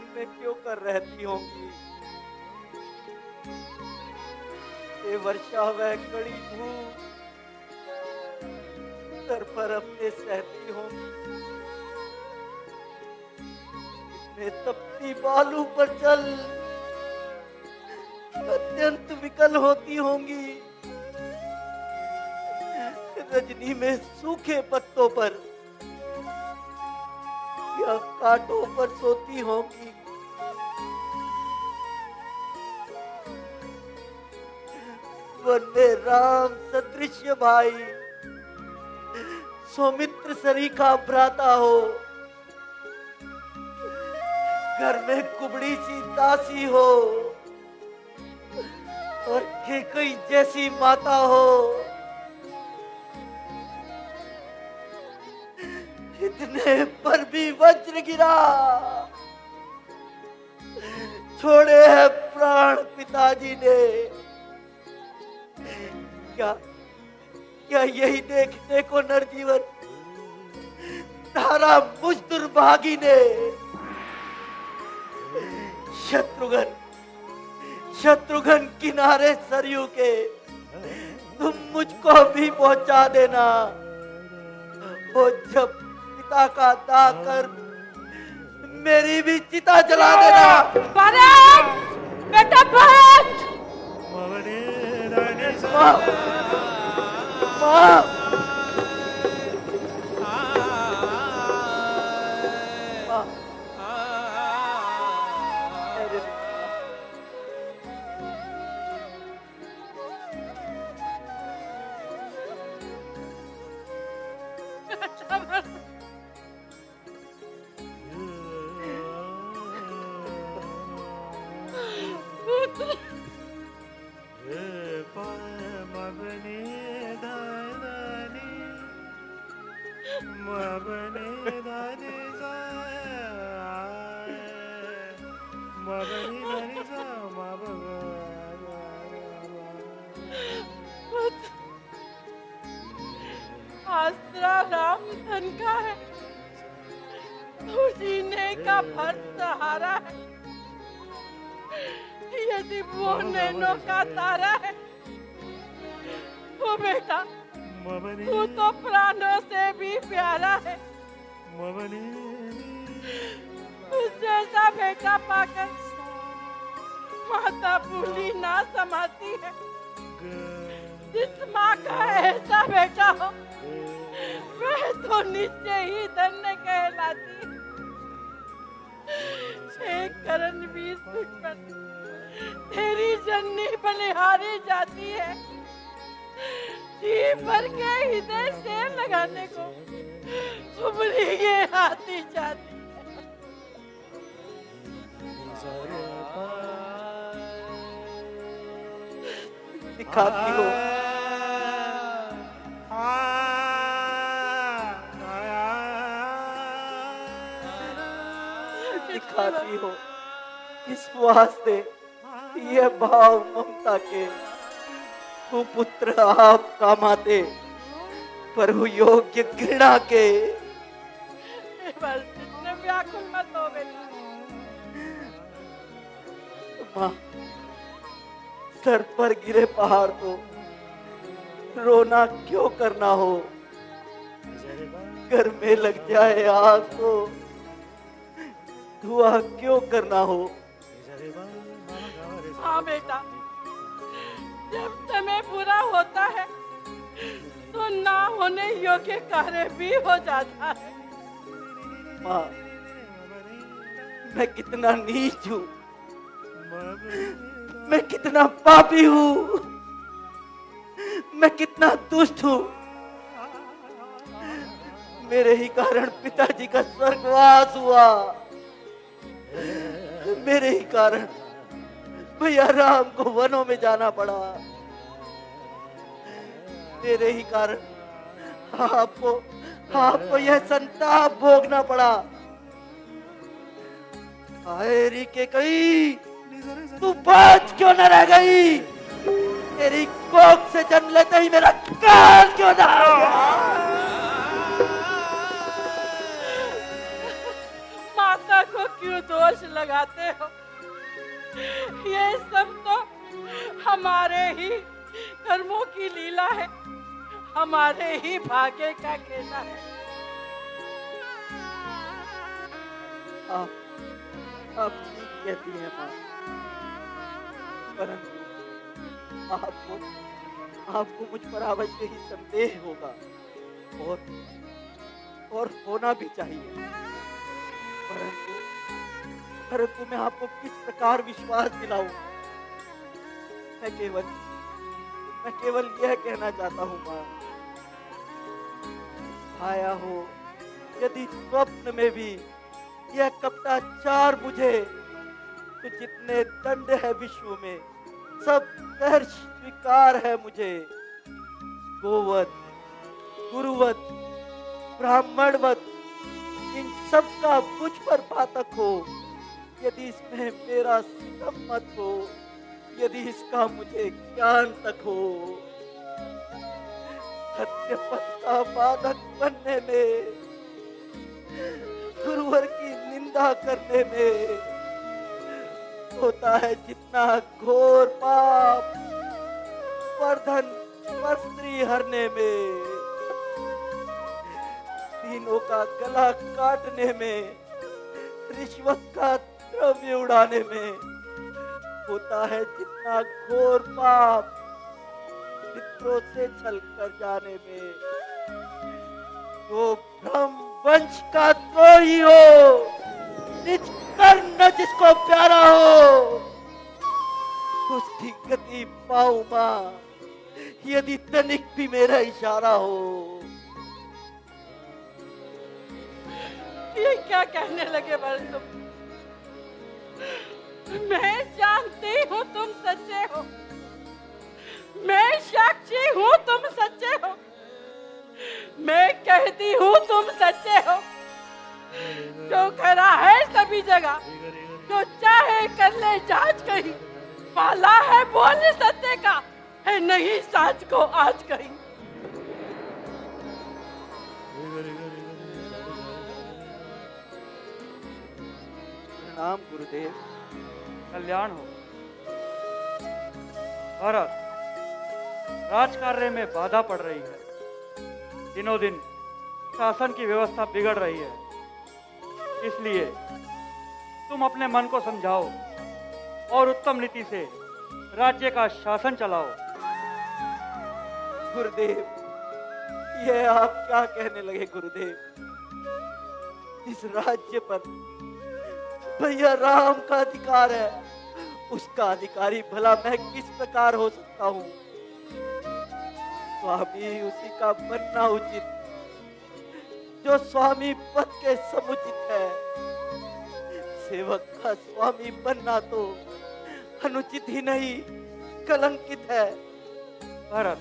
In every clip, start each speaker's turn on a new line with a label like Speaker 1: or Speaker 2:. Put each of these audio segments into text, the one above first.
Speaker 1: मन में क्यों कर रहती होंगी? ये वर्षा वह कड़ी धूप सर पर अपने सहती होंगी, इतने तपती बालू पर चल अत्यंत विकल होती होंगी। रजनी में सूखे पत्तों पर या कांटों पर सोती होंगी। वन में राम सदृश भाई सौमित्र सरीखा भ्राता हो, घर में कुबड़ी सी दासी हो और केकई जैसी माता हो। इतने पर भी वज्र गिरा, छोड़े हैं प्राण पिताजी ने। क्या यही देखने को नरजीवन तारा मुझ दुर्भागी ने? शत्रुघ्न किनारे सरयू के तुम मुझको भी पहुंचा देना। वो जब पिता का दाह कर मेरी भी चिता जला देना।
Speaker 2: भरत! बेटा भरत!
Speaker 1: माँ! माँ!
Speaker 2: आसरा राम धन का है, उसी ने का भर सहारा है। यदि वो नैनों का तारा है, वो बेटा तू तो प्राणों से भी प्यारा है। जैसा बेटा पाकर माता भूली ना समाती है, जिस माँ का ऐसा बेटा हो वह तो निश्चय ही धन्य कहलाती है। एक करण भी सुख पर तेरी जननी बलिहारी जाती है, जी भर के हृदय से लगाने को उबली ये आती जाती।
Speaker 1: दिखाती हो दिखाती हो किस वास्ते यह भाव ममता के कुपुत्र आप कामाते, पर योग्य घृणा के।
Speaker 2: व्याकुल मत हो बेटा।
Speaker 1: माँ, सर पर गिरे पहाड़ को रोना क्यों करना हो? घर में लग जाए आग को धुआं क्यों करना हो?
Speaker 2: हाँ बेटा, जब समय पूरा होता है तो ना होने योग्य कार्य भी हो जाता है।
Speaker 1: माँ, मैं कितना नीच हूँ, मैं कितना पापी हूँ, मैं कितना दुष्ट हूँ। मेरे ही कारण पिताजी का स्वर्गवास हुआ, मेरे ही कारण भैया राम को वनों में जाना पड़ा, मेरे ही कारण आपको यह संताप भोगना पड़ा। आयरी के कई तू बाज क्यों न रह गई? तेरी कोख से जन्म लेते ही मेरा कान क्यों न आ गया?
Speaker 2: माता को क्यों दोष लगाते हो? ये सब तो हमारे ही कर्मों की लीला है, हमारे ही भाग्य का खेला है।
Speaker 1: आप ठीक कहती हैं माँ, परंतु आपको मुझ पर अवश्य ही संदेह होगा और होना भी चाहिए। परंतु मैं आपको किस प्रकार विश्वास दिलाऊं? मैं केवल यह कहना चाहता हूँ माँ, आया हो यदि स्वप्न में भी यह कपटाचार मुझे, तो जितने दंड है विश्व में सब सहर्ष स्वीकार है मुझे। गोवत, गुरुवत, ब्राह्मणवत, इन सब का मुझ पर पातक हो, यदि इसमें मेरा सम्मत हो, यदि इसका मुझे ज्ञान तक हो। सत्य पथ का बाधक बनने में, गुरुवर की निंदा करने में होता है जितना घोर पाप, वर्धन पर स्त्री हरने में, तीनों का गला काटने में, रिश्वत का द्रव्य उड़ाने में होता है जितना घोर पाप, मित्रों से छल कर जाने में। तो ब्रह्म वंश का द्रोही हो, निज कर्ण जिसको प्यारा हो, उसकी गति पाऊं मां, यदि तनिक भी मेरा इशारा हो।
Speaker 2: ये क्या कहने लगे वरुण तुम? मैं जानती हूँ तुम सच्चे हो, मैं साक्षी हूँ तुम सच्चे हो, मैं कहती हूँ तुम सच्चे हो। जो खरा है सभी जगह, जो चाहे कर ले जांच कहीं, पाला है बोल सत्य का, है नहीं साच को आज कहीं।
Speaker 1: प्रणाम गुरुदेव।
Speaker 3: कल्याण हो। भरत, राजकार्य में बाधा पड़ रही है, दिनों दिन शासन की व्यवस्था बिगड़ रही है, इसलिए तुम अपने मन को समझाओ और उत्तम नीति से राज्य का शासन चलाओ।
Speaker 1: गुरुदेव, यह आप क्या कहने लगे गुरुदेव? इस राज्य पर भैया राम का अधिकार है, उसका अधिकारी भला मैं किस प्रकार हो सकता हूँ? स्वामी उसी का बनना उचित, जो स्वामी पद के समुचित है। सेवक का स्वामी बनना तो अनुचित ही नहीं, कलंकित है।
Speaker 3: भरत,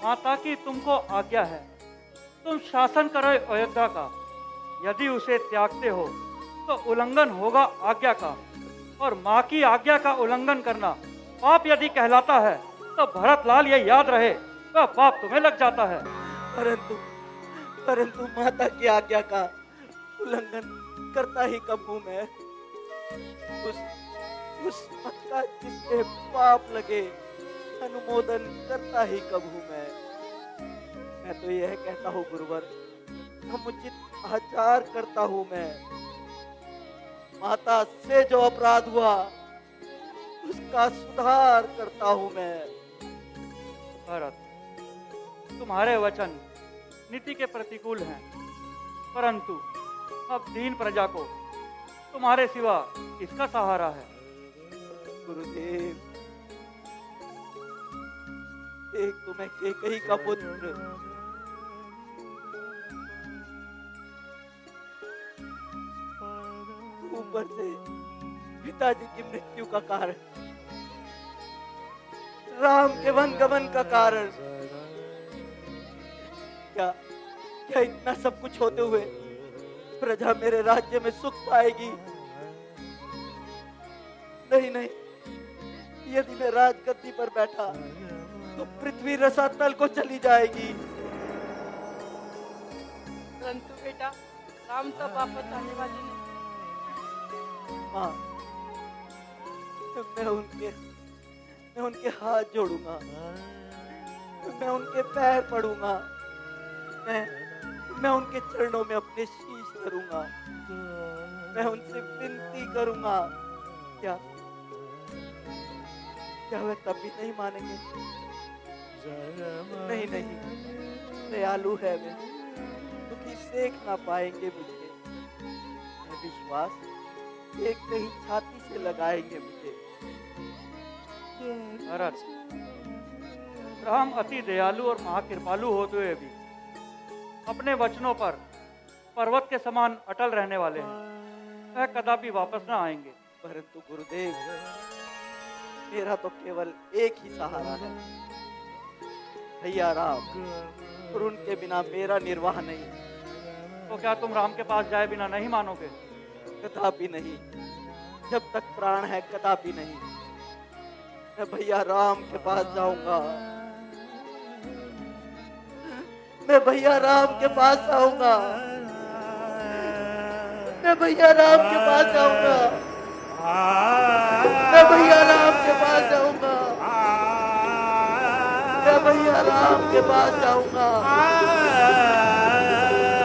Speaker 3: माता की तुमको आज्ञा है, तुम शासन करो अयोध्या का। यदि उसे त्यागते हो तो उल्लंघन होगा आज्ञा का, और माँ की आज्ञा का उल्लंघन करना पाप यदि कहलाता है तो भरतलाल ये याद रहे, वह पाप तुम्हें लग जाता है।
Speaker 1: परंतु माता की आज्ञा का उल्लंघन करता ही कब हूं मैं? उस मत का जिससे पाप लगे अनुमोदन करता ही कब हूं मैं तो यह कहता हूँ गुरुवर, समुचित आचार करता हूँ मैं। माता से जो अपराध हुआ उसका सुधार करता हूँ मैं।
Speaker 3: भरत, तुम्हारे वचन नीति के प्रतिकूल हैं, परंतु अब दीन प्रजा को तुम्हारे सिवा किसका सहारा है?
Speaker 1: गुरुदेव, एक तो मैं केकई का पुत्र, ऊपर से पिताजी की मृत्यु का कारण, राम के वनगमन का कारण। क्या इतना सब कुछ होते हुए प्रजा मेरे राज्य में सुख पाएगी? नहीं, यदि मैं राजगद्दी पर बैठा तो पृथ्वी रसातल को चली जाएगी।
Speaker 2: परंतु बेटा, राम तो वापस आने वाले नहीं,
Speaker 1: माँ, मैं उनके हाथ जोड़ूंगा, मैं उनके पैर पड़ूंगा, मैं उनके चरणों में अपने शीश धरूंगा, मैं उनसे विनती करूंगा। क्या क्या वे तब भी नहीं मानेंगे? नहीं नहीं, दयालु है वे, दुखी देख ना पाएंगे मुझे। मैं विश्वास देखते ही छाती से लगाएंगे मुझे।
Speaker 3: भरत, राम अति दयालु और महाकृपालु होते हुए भी अपने वचनों पर पर्वत के समान अटल रहने वाले हैं। वह कदापि वापस ना आएंगे।
Speaker 1: परंतु गुरुदेव, मेरा तो केवल एक ही सहारा है, भैया राम, और उनके बिना मेरा निर्वाह नहीं।
Speaker 3: तो क्या तुम राम के पास जाए बिना नहीं मानोगे?
Speaker 1: कदापि नहीं, जब तक प्राण है कदापि नहीं। मैं भैया राम के पास जाऊंगा, मैं भैया राम के पास आऊंगा, मैं भैया राम के पास जाऊंगा, मैं भैया राम के पास जाऊंगा, मैं भैया राम के पास जाऊंगा,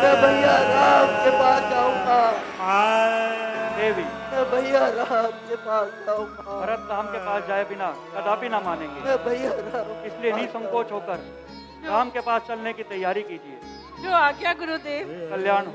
Speaker 1: मैं भैया राम के पास जाऊंगा,
Speaker 3: देवी,
Speaker 1: मैं भैया राम के पास जाऊंगा।
Speaker 3: भरत राम के पास जाए बिना कदापि ना मानेंगे।
Speaker 1: मैं भैया राम,
Speaker 3: इसलिए निसंकोच होकर राम के पास चलने की तैयारी कीजिए।
Speaker 2: जो आज्ञा गुरुदेव।
Speaker 3: कल्याण हो।